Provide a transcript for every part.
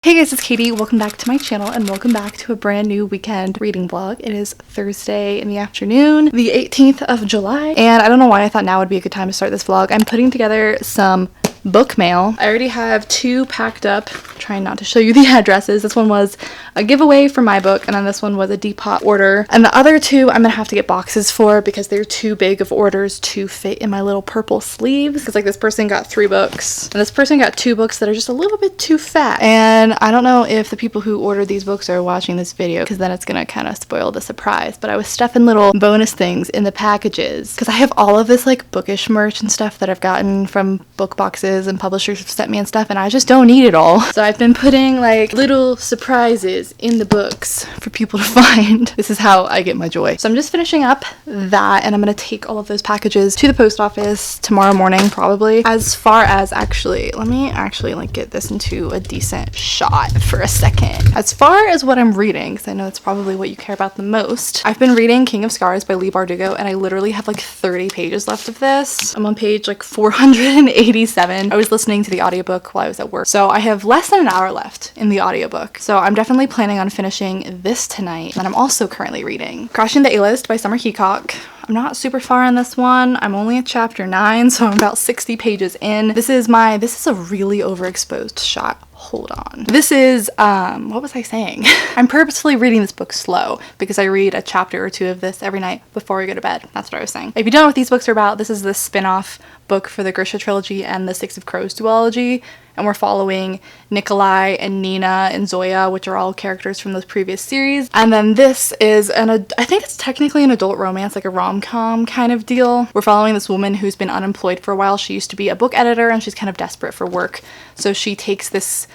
Hey guys, it's Katie. Welcome back to my channel and welcome back to a brand new weekend reading vlog. It is Thursday in the afternoon, the 18th of July, and I don't know why I thought now would be a good time to start this vlog. I'm putting together some book mail. I already have two packed up. I'm trying not to show you the addresses. This one was a giveaway for my book, and then this one was a Depop order. And the other two I'm gonna have to get boxes for because they're too big of orders to fit in my little purple sleeves. Because like this person got 3 books, and this person got 2 books that are just a little bit too fat. And I don't know if the people who ordered these books are watching this video because then it's gonna kind of spoil the surprise. But I was stuffing little bonus things in the packages because I have all of this like bookish merch and stuff that I've gotten from book boxes and publishers have sent me and stuff, and I just don't need it all. So I've been putting like little surprises in the books for people to find. This is how I get my joy. So I'm just finishing up that, and I'm gonna take all of those packages to the post office tomorrow morning probably. As far as actually, let me actually like get this into a decent shot for a second. As far as what I'm reading, because I know that's probably what you care about the most, I've been reading King of Scars by Leigh Bardugo, and I literally have like 30 pages left of this. I'm on page like 487. I was listening to the audiobook while I was at work, so I have less than an hour left in the audiobook. So I'm definitely planning on finishing this tonight. And I'm also currently reading Crashing the A-List by Summer Heacock. I'm not super far in this one. I'm only at chapter 9, so I'm about 60 pages in. This is a really overexposed shot. Hold on. This is, what was I saying? I'm purposefully reading this book slow because I read a chapter or 2 of this every night before I go to bed. That's what I was saying. If you don't know what these books are about, this is the spin-off book for the Grisha trilogy and the Six of Crows duology. And we're following Nikolai and Nina and Zoya, which are all characters from those previous series. And then this is I think it's technically an adult romance, like a rom-com kind of deal. We're following this woman who's been unemployed for a while. She used to be a book editor and she's kind of desperate for work. So she takes this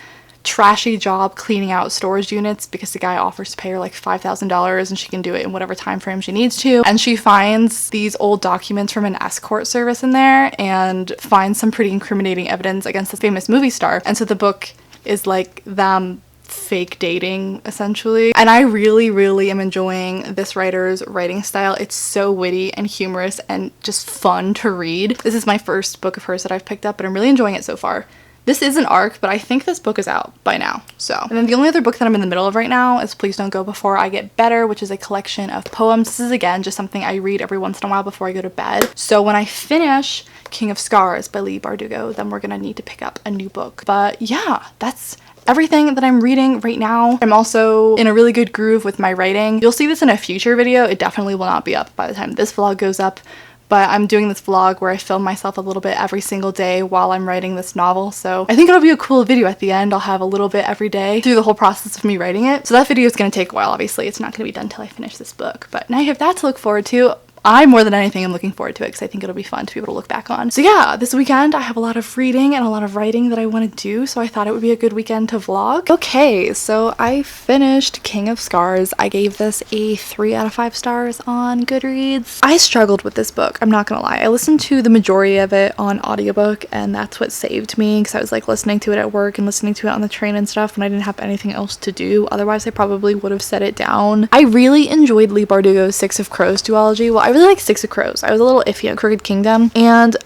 trashy job cleaning out storage units because the guy offers to pay her like $5,000 and she can do it in whatever time frame she needs to. And she finds these old documents from an escort service in there and finds some pretty incriminating evidence against this famous movie star. And so the book is like them fake dating essentially, and I really am enjoying this writer's writing style. It's so witty and humorous and just fun to read. This is my first book of hers that I've picked up, but I'm really enjoying it so far. This is an arc, but I think this book is out by now. And then the only other book that I'm in the middle of right now is Please Don't Go Before I Get Better, which is a collection of poems. This is again just something I read every once in a while before I go to bed. So when I finish King of Scars by Leigh Bardugo, then we're gonna need to pick up a new book. But yeah, that's everything that I'm reading right now. I'm also in a really good groove with my writing. You'll see this in a future video. It definitely will not be up by the time this vlog goes up. But I'm doing this vlog where I film myself a little bit every single day while I'm writing this novel. So I think it'll be a cool video at the end. I'll have a little bit every day through the whole process of me writing it. So that video is going to take a while, obviously. It's not going to be done until I finish this book. But now you have that to look forward to. I, more than anything, am looking forward to it because I think it'll be fun to be able to look back on. So yeah, this weekend I have a lot of reading and a lot of writing that I want to do, so I thought it would be a good weekend to vlog. Okay, so I finished King of Scars. I gave this a 3 out of 5 stars on Goodreads. I struggled with this book, I'm not gonna lie. I listened to the majority of it on audiobook, and that's what saved me because I was like listening to it at work and listening to it on the train and stuff when I didn't have anything else to do. Otherwise I probably would have set it down. I really enjoyed Leigh Bardugo's Six of Crows duology. Well, I really like Six of Crows. I was a little iffy on Crooked Kingdom, and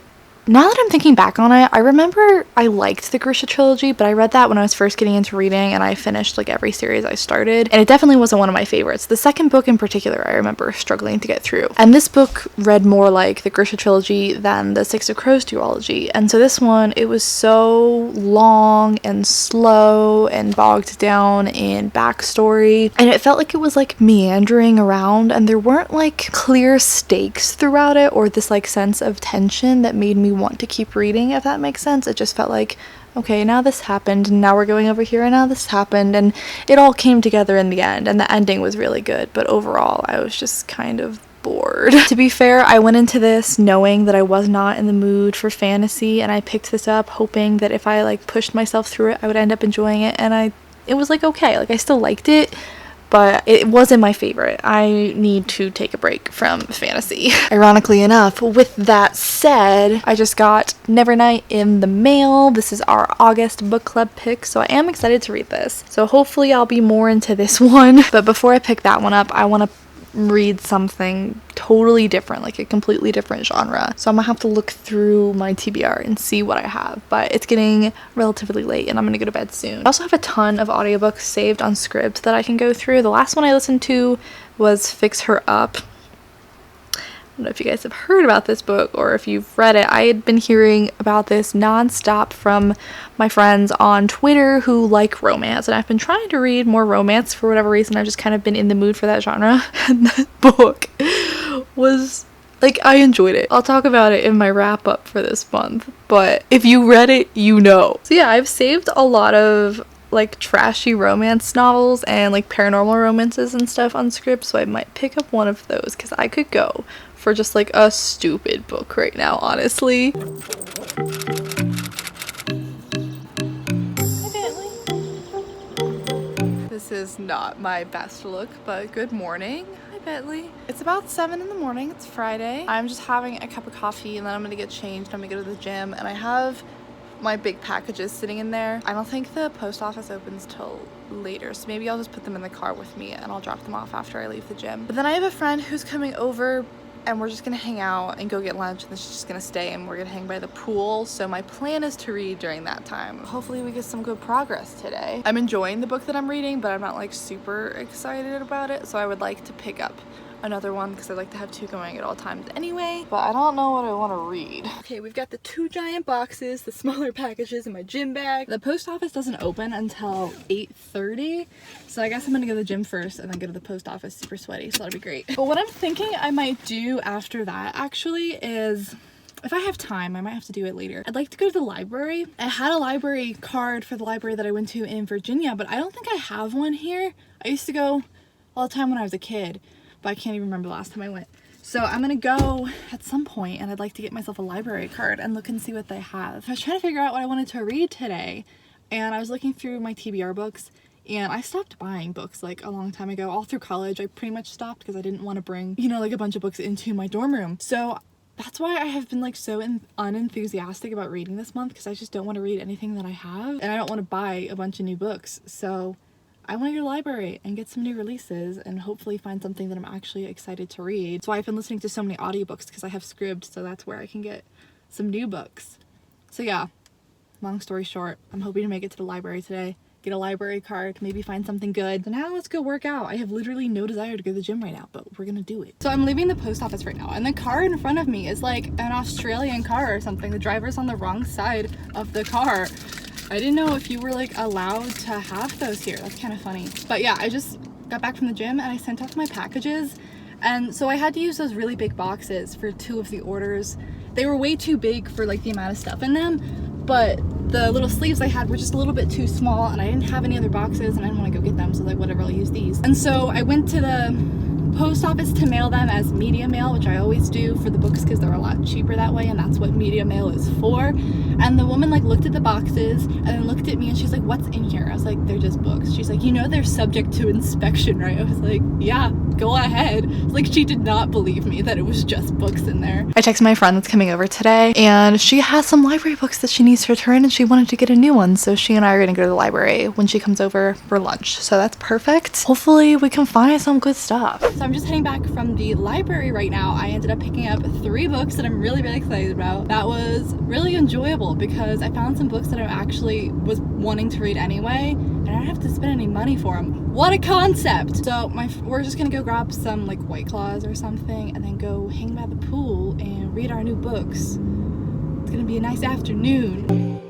now that I'm thinking back on it, I remember I liked the Grisha trilogy, but I read that when I was first getting into reading and I finished like every series I started, and it definitely wasn't one of my favorites. The second book in particular I remember struggling to get through, and this book read more like the Grisha trilogy than the Six of Crows duology. And so this one, it was so long and slow and bogged down in backstory, and it felt like it was like meandering around, and there weren't like clear stakes throughout it or this like sense of tension that made me want to keep reading, if that makes sense. It just felt like, okay, now this happened, and now we're going over here, and now this happened, and it all came together in the end, and the ending was really good, but overall I was just kind of bored. To be fair, I went into this knowing that I was not in the mood for fantasy, and I picked this up hoping that if I like pushed myself through it I would end up enjoying it, and it was like okay, like I still liked it, but it wasn't my favorite. I need to take a break from fantasy. Ironically enough, with that said, I just got Nevernight in the mail. This is our August book club pick, so I am excited to read this. So hopefully I'll be more into this one. But before I pick that one up, I want to read something totally different, like a completely different genre. So I'm gonna have to look through my TBR and see what I have, but it's getting relatively late and I'm gonna go to bed soon. I also have a ton of audiobooks saved on Scribd that I can go through. The last one I listened to was Fix Her Up. I don't know if you guys have heard about this book or if you've read it. I had been hearing about this nonstop from my friends on Twitter who like romance, and I've been trying to read more romance for whatever reason. I've just kind of been in the mood for that genre, and that book was like, I enjoyed it. I'll talk about it in my wrap up for this month, but if you read it, you know. So yeah, I've saved a lot of like trashy romance novels and like paranormal romances and stuff on Scribd, so I might pick up one of those because I could go for just like a stupid book right now, honestly. Hi, Bentley. This is not my best look, but good morning. Hi, Bentley. It's about 7 in the morning. It's Friday. I'm just having a cup of coffee and then I'm gonna get changed. I'm gonna go to the gym, and I have my big packages sitting in there. I don't think the post office opens till later, so maybe I'll just put them in the car with me and I'll drop them off after I leave the gym. But then I have a friend who's coming over and we're just gonna hang out and go get lunch, and then she's just gonna stay and we're gonna hang by the pool. So my plan is to read during that time. Hopefully we get some good progress today. I'm enjoying the book that I'm reading, but I'm not like super excited about it, so I would like to pick up another one because I like to have two going at all times anyway, but I don't know what I want to read. Okay, we've got the 2 giant boxes, the smaller packages in my gym bag. The post office doesn't open until 8:30, so I guess I'm gonna go to the gym first and then go to the post office super sweaty, so that'll be great. But what I'm thinking I might do after that actually is, if I have time, I might have to do it later. I'd like to go to the library. I had a library card for the library that I went to in Virginia, but I don't think I have one here. I used to go all the time when I was a kid, but I can't even remember the last time I went. So I'm gonna go at some point and I'd like to get myself a library card and look and see what they have. I was trying to figure out what I wanted to read today, and I was looking through my TBR books, and I stopped buying books like a long time ago. All through college I pretty much stopped because I didn't want to bring, you know, like a bunch of books into my dorm room. So that's why I have been like so unenthusiastic about reading this month, because I just don't want to read anything that I have, and I don't want to buy a bunch of new books. So I want to go to the library and get some new releases and hopefully find something that I'm actually excited to read. So I've been listening to so many audiobooks because I have Scribd, so that's where I can get some new books. So yeah, long story short, I'm hoping to make it to the library today, get a library card, maybe find something good. So now let's go work out. I have literally no desire to go to the gym right now, but we're gonna do it. So I'm leaving the post office right now, and the car in front of me is like an Australian car or something. The driver's on the wrong side of the car. I didn't know if you were like allowed to have those here. That's kind of funny. But yeah, I just got back from the gym and I sent off my packages, and so I had to use those really big boxes for 2 of the orders. They were way too big for like the amount of stuff in them, but the little sleeves I had were just a little bit too small, and I didn't have any other boxes and I didn't want to go get them, so like whatever, I'll use these. And so I went to the post office to mail them as media mail, which I always do for the books because they're a lot cheaper that way, and that's what media mail is for. And the woman like looked at the boxes and then looked at me and she's like, "What's in here?" I was like, "They're just books." She's like, "You know they're subject to inspection, right?" I was like, "Yeah, go ahead." Like, she did not believe me that it was just books in there. I texted my friend that's coming over today, and she has some library books that she needs to return, and she wanted to get a new one, so she and I are gonna go to the library when she comes over for lunch, so that's perfect. Hopefully we can find some good stuff. So I'm just heading back from the library right now. I ended up picking up 3 books that I'm really excited about. That was really enjoyable because I found some books that I actually was wanting to read anyway, and I don't have to spend any money for them. What a concept! So we're just gonna go grab some like White Claws or something and then go hang by the pool and read our new books. It's gonna be a nice afternoon.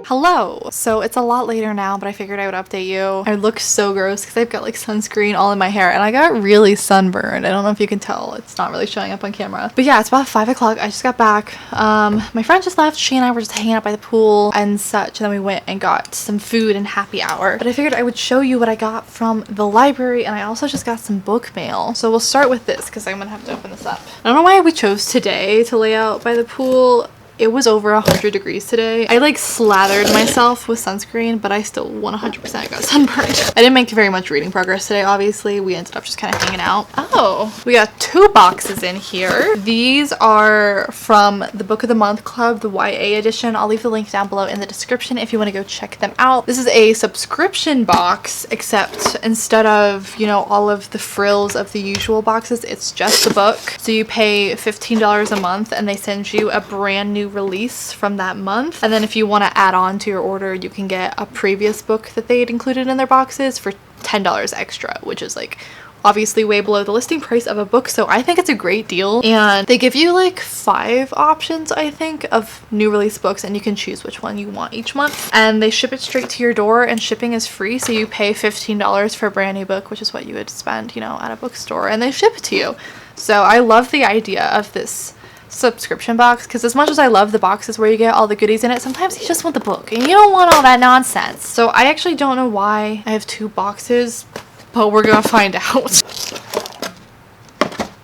Hello! So it's a lot later now, but I figured I would update you. I look so gross because I've got like sunscreen all in my hair, and I got really sunburned. I don't know if you can tell, it's not really showing up on camera. But yeah, it's about 5 o'clock. I just got back. My friend just left. She and I were just hanging out by the pool and such, and then we went and got some food and happy hour. But I figured I would show you what I got from the library, and I also just got some book mail. So we'll start with this because I'm gonna have to open this up. I don't know why we chose today to lay out by the pool. It was over 100 degrees today. I like slathered myself with sunscreen, but I still 100% got sunburned. I didn't make very much reading progress today, obviously. We ended up just kind of hanging out. Oh, we got 2 boxes in here. These are from the Book of the Month Club, the YA edition. I'll leave the link down below in the description if you want to go check them out. This is a subscription box, except instead of, you know, all of the frills of the usual boxes, it's just the book. So you pay $15 a month and they send you a brand new release from that month. And then if you want to add on to your order, you can get a previous book that they had included in their boxes for $10 extra, which is like obviously way below the listing price of a book. So I think it's a great deal. And they give you like 5 options, I think, of new release books, and you can choose which one you want each month. And they ship it straight to your door, and shipping is free. So you pay $15 for a brand new book, which is what you would spend, you know, at a bookstore, and they ship it to you. So I love the idea of this subscription box, because as much as I love the boxes where you get all the goodies in it, sometimes you just want the book and you don't want all that nonsense. So I actually don't know why I have 2 boxes, but we're gonna find out.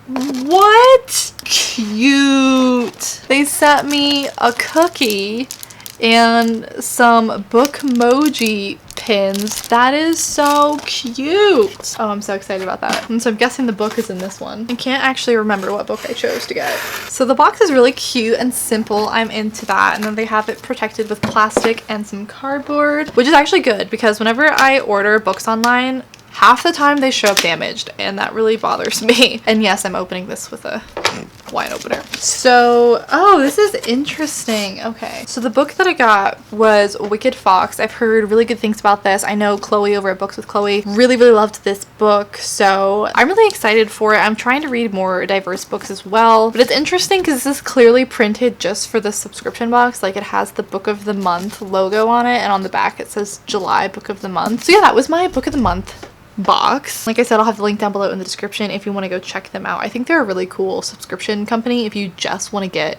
What? Cute. They sent me a cookie and some bookmoji pins. That is so cute. Oh, I'm so excited about that. And so I'm guessing the book is in this one. I can't actually remember what book I chose to get. So the box is really cute and simple. I'm into that. And then they have it protected with plastic and some cardboard, which is actually good because whenever I order books online, half the time they show up damaged, and that really bothers me. And yes, I'm opening this with a wine opener. So, oh, this is interesting. Okay, so the book that I got was Wicked Fox. I've heard really good things about this. I know Chloe over at Books with Chloe really loved this book, so I'm really excited for it. I'm trying to read more diverse books as well, but it's interesting because this is clearly printed just for the subscription box. Like, it has the Book of the Month logo on it, and on the back it says July Book of the Month. So yeah, that was my Book of the Month box. Like I said, I'll have the link down below in the description if you want to go check them out. I think they're a really cool subscription company if you just want to get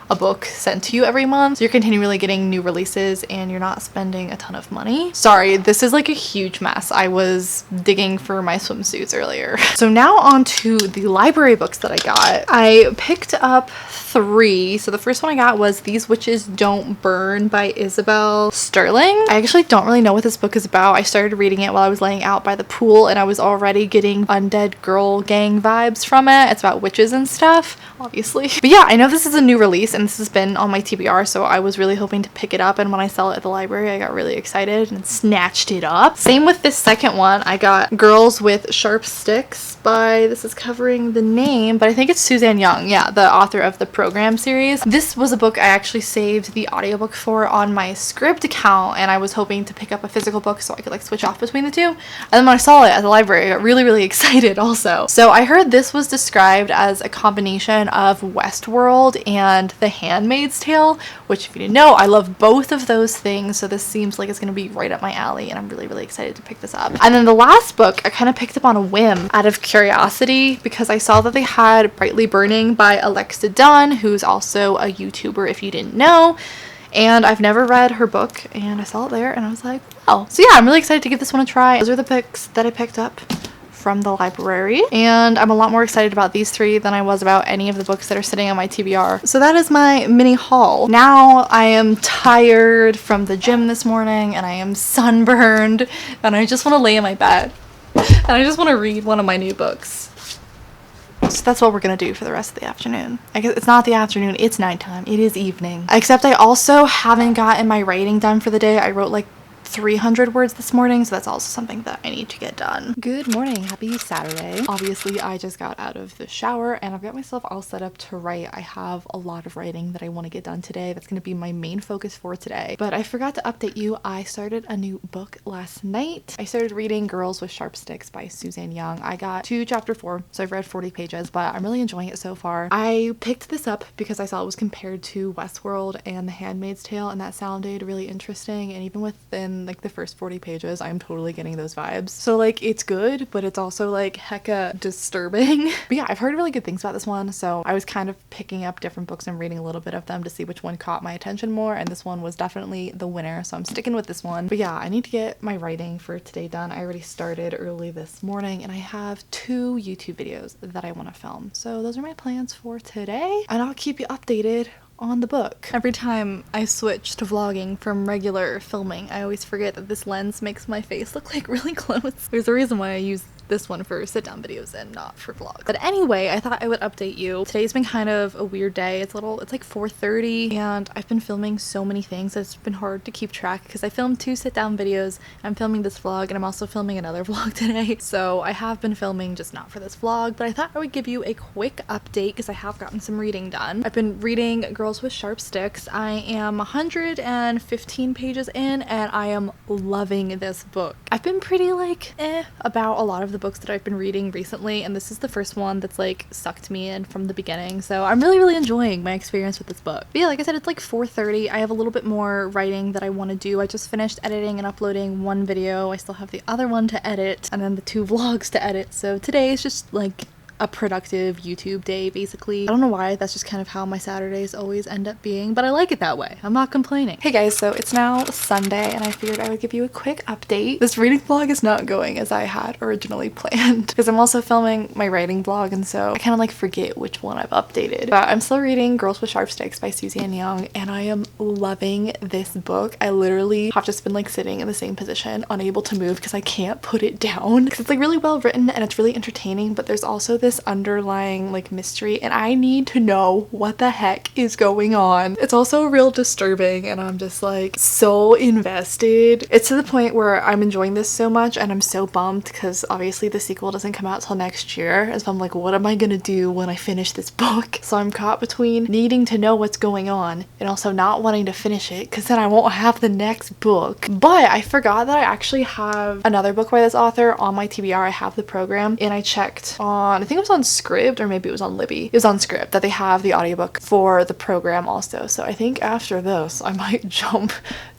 a book sent to you every month. So you're continually getting new releases and you're not spending a ton of money. Sorry, this is like a huge mess. I was digging for my swimsuits earlier. So now on to the library books that I got. I picked up 3. So the first one I got was These Witches Don't Burn by Isabel Sterling. I actually don't really know what this book is about. I started reading it while I was laying out by the pool and I was already getting Undead Girl Gang vibes from it. It's about witches and stuff, obviously. But yeah, I know this is a new release and this has been on my TBR, so I was really hoping to pick it up, and when I saw it at the library I got really excited and snatched it up. Same with this second one. I got Girls with Sharp Sticks by, this is covering the name, but I think it's Suzanne Young, yeah, the author of the Program series. This was a book I actually saved the audiobook for on my Scribd account, and I was hoping to pick up a physical book so I could like switch off between the two. And then when I saw it at the library, I got really excited also. So I heard this was described as a combination of Westworld and The Handmaid's Tale, which if you didn't know, I love both of those things, so this seems like it's going to be right up my alley, and I'm really excited to pick this up. And then the last book I kind of picked up on a whim out of curiosity because I saw that they had Brightly Burning by Alexa Dunn, who's also a YouTuber if you didn't know. And I've never read her book, and I saw it there and I was like, wow. So yeah, I'm really excited to give this one a try. Those are the picks that I picked up from the library, and I'm a lot more excited about these 3 than I was about any of the books that are sitting on my TBR. So that is my mini haul. Now I am tired from the gym this morning and I am sunburned and I just want to lay in my bed and I just want to read one of my new books. So that's what we're gonna do for the rest of the afternoon. I guess it's not the afternoon, it's nighttime. It is evening. Except I also haven't gotten my writing done for the day. I wrote like 300 words this morning, so that's also something that I need to get done. Good morning, happy Saturday. Obviously I just got out of the shower and I've got myself all set up to write. I have a lot of writing that I want to get done today. That's going to be my main focus for today. But I forgot to update you, I started a new book last night. I started reading Girls with Sharp Sticks by Suzanne Young. I got to chapter 4, so I've read 40 pages, but I'm really enjoying it so far. I picked this up because I saw it was compared to Westworld and The Handmaid's Tale, and that sounded really interesting, and even within like the first 40 pages I'm totally getting those vibes. So like it's good, but it's also like hecka disturbing. But yeah, I've heard really good things about this one, so I was kind of picking up different books and reading a little bit of them to see which one caught my attention more, and this one was definitely the winner, so I'm sticking with this one. But yeah, I need to get my writing for today done. I already started early this morning and I have 2 YouTube videos that I want to film, so those are my plans for today, and I'll keep you updated on the book. Every time I switch to vlogging from regular filming, I always forget that this lens makes my face look like really close. There's a reason why I use this one for sit-down videos and not for vlogs. But anyway, I thought I would update you. Today's been kind of a weird day. It's like 4:30 and I've been filming so many things. It's been hard to keep track because I filmed 2 sit-down videos. I'm filming this vlog and I'm also filming another vlog today. So I have been filming, just not for this vlog, but I thought I would give you a quick update because I have gotten some reading done. I've been reading Girls with Sharp Sticks. I am 115 pages in and I am loving this book. I've been pretty about a lot of the books that I've been reading recently, and this is the first one that's like sucked me in from the beginning, so I'm really enjoying my experience with this book. But yeah, like I said, it's like 4:30. I have a little bit more writing that I want to do. I just finished editing and uploading one video. I still have the other one to edit and then the 2 vlogs to edit, so today is just like a productive YouTube day, basically. I don't know why, that's just kind of how my Saturdays always end up being, but I like it that way. I'm not complaining. Hey guys, so it's now Sunday and I figured I would give you a quick update. This reading vlog is not going as I had originally planned because I'm also filming my writing vlog, and so I kind of like forget which one I've updated. But I'm still reading Girls with Sharp Sticks by Susie Ann Young and I am loving this book. I literally have just been like sitting in the same position, unable to move because I can't put it down because it's like really well written and it's really entertaining, but there's also this underlying like mystery and I need to know what the heck is going on. It's also real disturbing and I'm just like so invested. It's to the point where I'm enjoying this so much and I'm so bummed because obviously the sequel doesn't come out till next year, and so I'm like, what am I gonna do when I finish this book? So I'm caught between needing to know what's going on and also not wanting to finish it because then I won't have the next book. But I forgot that I actually have another book by this author on my TBR. I have the program and I checked on, I think it was on Scribd or maybe it was on Libby. It was on Scribd that they have the audiobook for the program also. So I think after this I might jump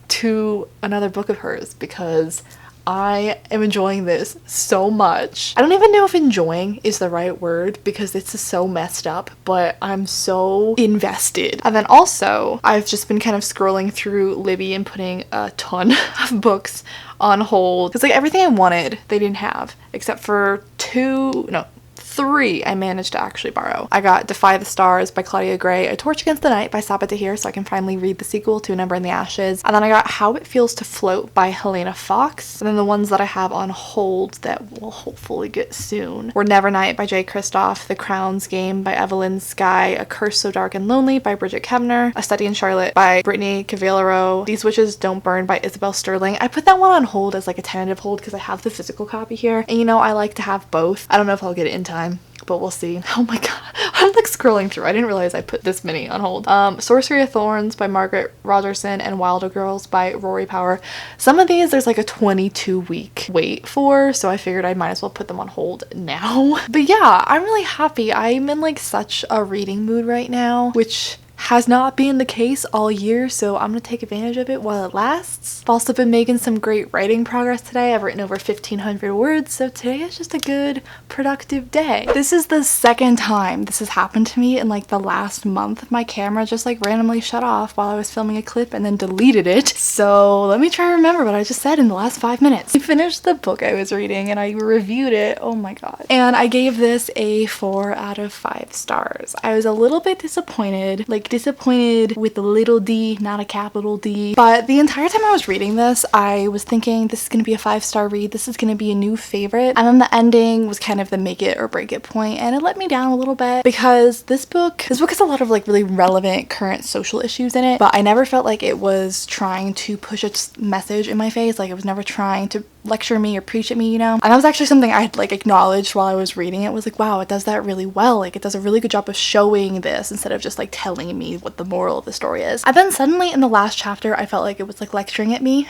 to another book of hers because I am enjoying this so much. I don't even know if enjoying is the right word because it's just so messed up, but I'm so invested. And then also I've just been kind of scrolling through Libby and putting a ton of books on hold because like everything I wanted they didn't have except for 3 I managed to actually borrow. I got Defy the Stars by Claudia Gray, A Torch Against the Night by Sabaa Tahir, so I can finally read the sequel to A Number in the Ashes, and then I got How It Feels to Float by Helena Fox, and then the ones that I have on hold that will hopefully get soon were Nevernight by Jay Kristoff, The Crown's Game by Evelyn Skye, A Curse So Dark and Lonely by Bridget Kemner, A Study in Charlotte by Brittany Cavallaro, These Witches Don't Burn by Isabel Sterling. I put that one on hold as like a tentative hold because I have the physical copy here, and you know I like to have both. I don't know if I'll get it in time, but we'll see. Oh my god, I'm like scrolling through. I didn't realize I put this many on hold. Sorcery of Thorns by Margaret Rogerson and Wilder Girls by Rory Power. Some of these there's like a 22-week wait for, so I figured I might as well put them on hold now. But yeah, I'm really happy. I'm in like such a reading mood right now, which has not been the case all year, so I'm gonna take advantage of it while it lasts. I've also been making some great writing progress today. I've written over 1,500 words, so today is just a good, productive day. This is the second time this has happened to me in like the last month. My camera just like randomly shut off while I was filming a clip and then deleted it. So let me try and remember what I just said in the last 5 minutes. I finished the book I was reading and I reviewed it. Oh my god. And I gave this a 4 out of 5 stars. I was a little bit disappointed, with a little d, not a capital D. But the entire time I was reading this, I was thinking this is going to be a 5-star read. This is going to be a new favorite. And then the ending was kind of the make it or break it point, and it let me down a little bit because this book has a lot of like really relevant current social issues in it, but I never felt like it was trying to push its message in my face. Like it was never trying to lecture me or preach at me, you know? And that was actually something I had like acknowledged while I was reading it. Was like, wow, it does that really well. Like it does a really good job of showing this instead of just like telling me what the moral of the story is. And then suddenly in the last chapter, I felt like it was like lecturing at me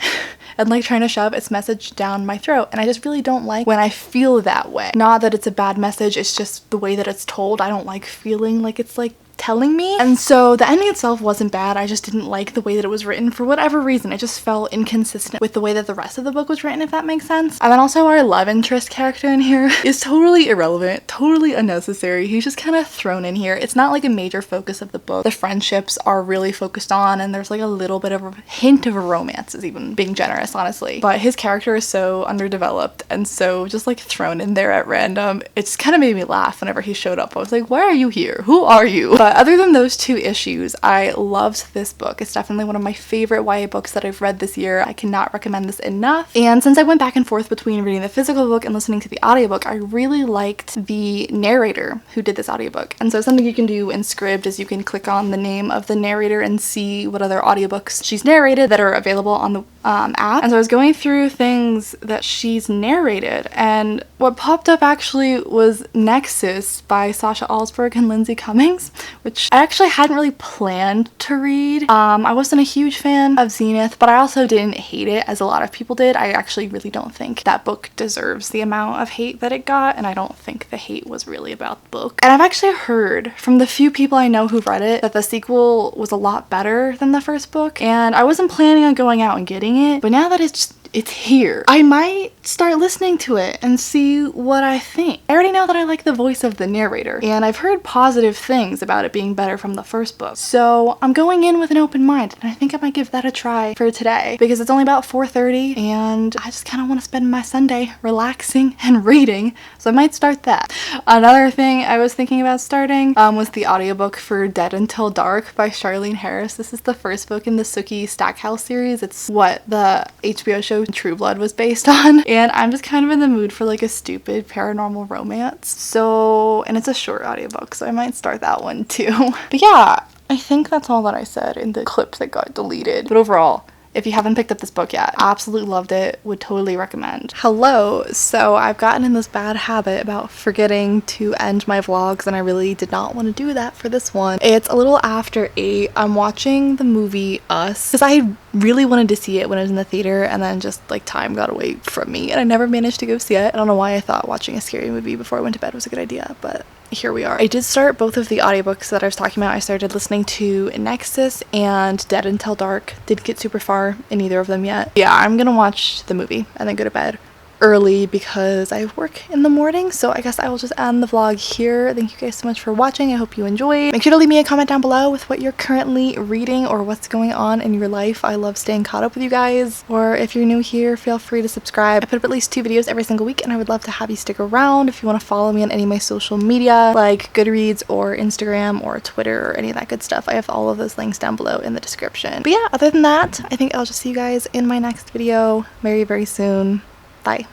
and like trying to shove its message down my throat. And I just really don't like when I feel that way. Not that it's a bad message, it's just the way that it's told. I don't like feeling like it's like telling me. And so the ending itself wasn't bad, I just didn't like the way that it was written for whatever reason. It just felt inconsistent with the way that the rest of the book was written, if that makes sense. And then also our love interest character in here is totally irrelevant, totally unnecessary. He's just kind of thrown in here. It's not like a major focus of the book. The friendships are really focused on, and there's like a little bit of a hint of a romance, is even being generous, honestly. But his character is so underdeveloped and so just like thrown in there at random. It just kind of made me laugh whenever he showed up. I was like, why are you here? Who are you? But But other than those 2 issues, I loved this book. It's definitely one of my favorite YA books that I've read this year. I cannot recommend this enough. And since I went back and forth between reading the physical book and listening to the audiobook, I really liked the narrator who did this audiobook. And so something you can do in Scribd is you can click on the name of the narrator and see what other audiobooks she's narrated that are available on the app. And so I was going through things that she's narrated, and what popped up actually was Nexus by Sasha Alsberg and Lindsey Cummings, which I actually hadn't really planned to read. I wasn't a huge fan of Zenith, but I also didn't hate it as a lot of people did. I actually really don't think that book deserves the amount of hate that it got, and I don't think the hate was really about the book. And I've actually heard from the few people I know who've read it that the sequel was a lot better than the first book, and I wasn't planning on going out and getting it, but now that it's here, I might start listening to it and see what I think. I already know that I like the voice of the narrator, and I've heard positive things about it being better from the first book. So I'm going in with an open mind, and I think I might give that a try for today because it's only about 4:30 and I just kind of want to spend my Sunday relaxing and reading, so I might start that. Another thing I was thinking about starting was the audiobook for Dead Until Dark by Charlene Harris. This is the first book in the Sookie Stackhouse series. It's what the HBO show True Blood was based on, and I'm just kind of in the mood for like a stupid paranormal romance. So, and it's a short audiobook, so I might start that one too. But yeah, I think that's all that I said in the clip that got deleted. But overall, if you haven't picked up this book yet, absolutely loved it, would totally recommend. Hello, so I've gotten in this bad habit about forgetting to end my vlogs, and I really did not want to do that for this one. It's a little after 8. I'm watching the movie Us because I really wanted to see it when I was in the theater, and then just like time got away from me and I never managed to go see it. I don't know why I thought watching a scary movie before I went to bed was a good idea, but here we are. I did start both of the audiobooks that I was talking about. I started listening to Nexus and Dead Until Dark. Didn't get super far in either of them yet. Yeah, I'm gonna watch the movie and then go to bed early because I work in the morning, so I guess I will just end the vlog here. Thank you guys so much for watching. I hope you enjoyed. Make sure to leave me a comment down below with what you're currently reading or what's going on in your life. I love staying caught up with you guys. Or if you're new here, feel free to subscribe. I put up at least 2 videos every single week, and I would love to have you stick around. If you want to follow me on any of my social media like Goodreads or Instagram or Twitter or any of that good stuff, I have all of those links down below in the description. But yeah, other than that, I think I'll just see you guys in my next video very, very soon. Bye.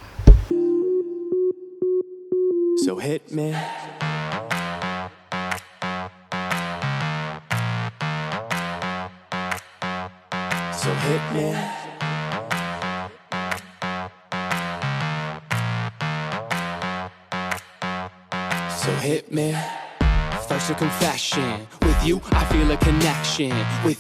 So hit me. So hit me. So hit me. First a confession. With you, I feel a connection. With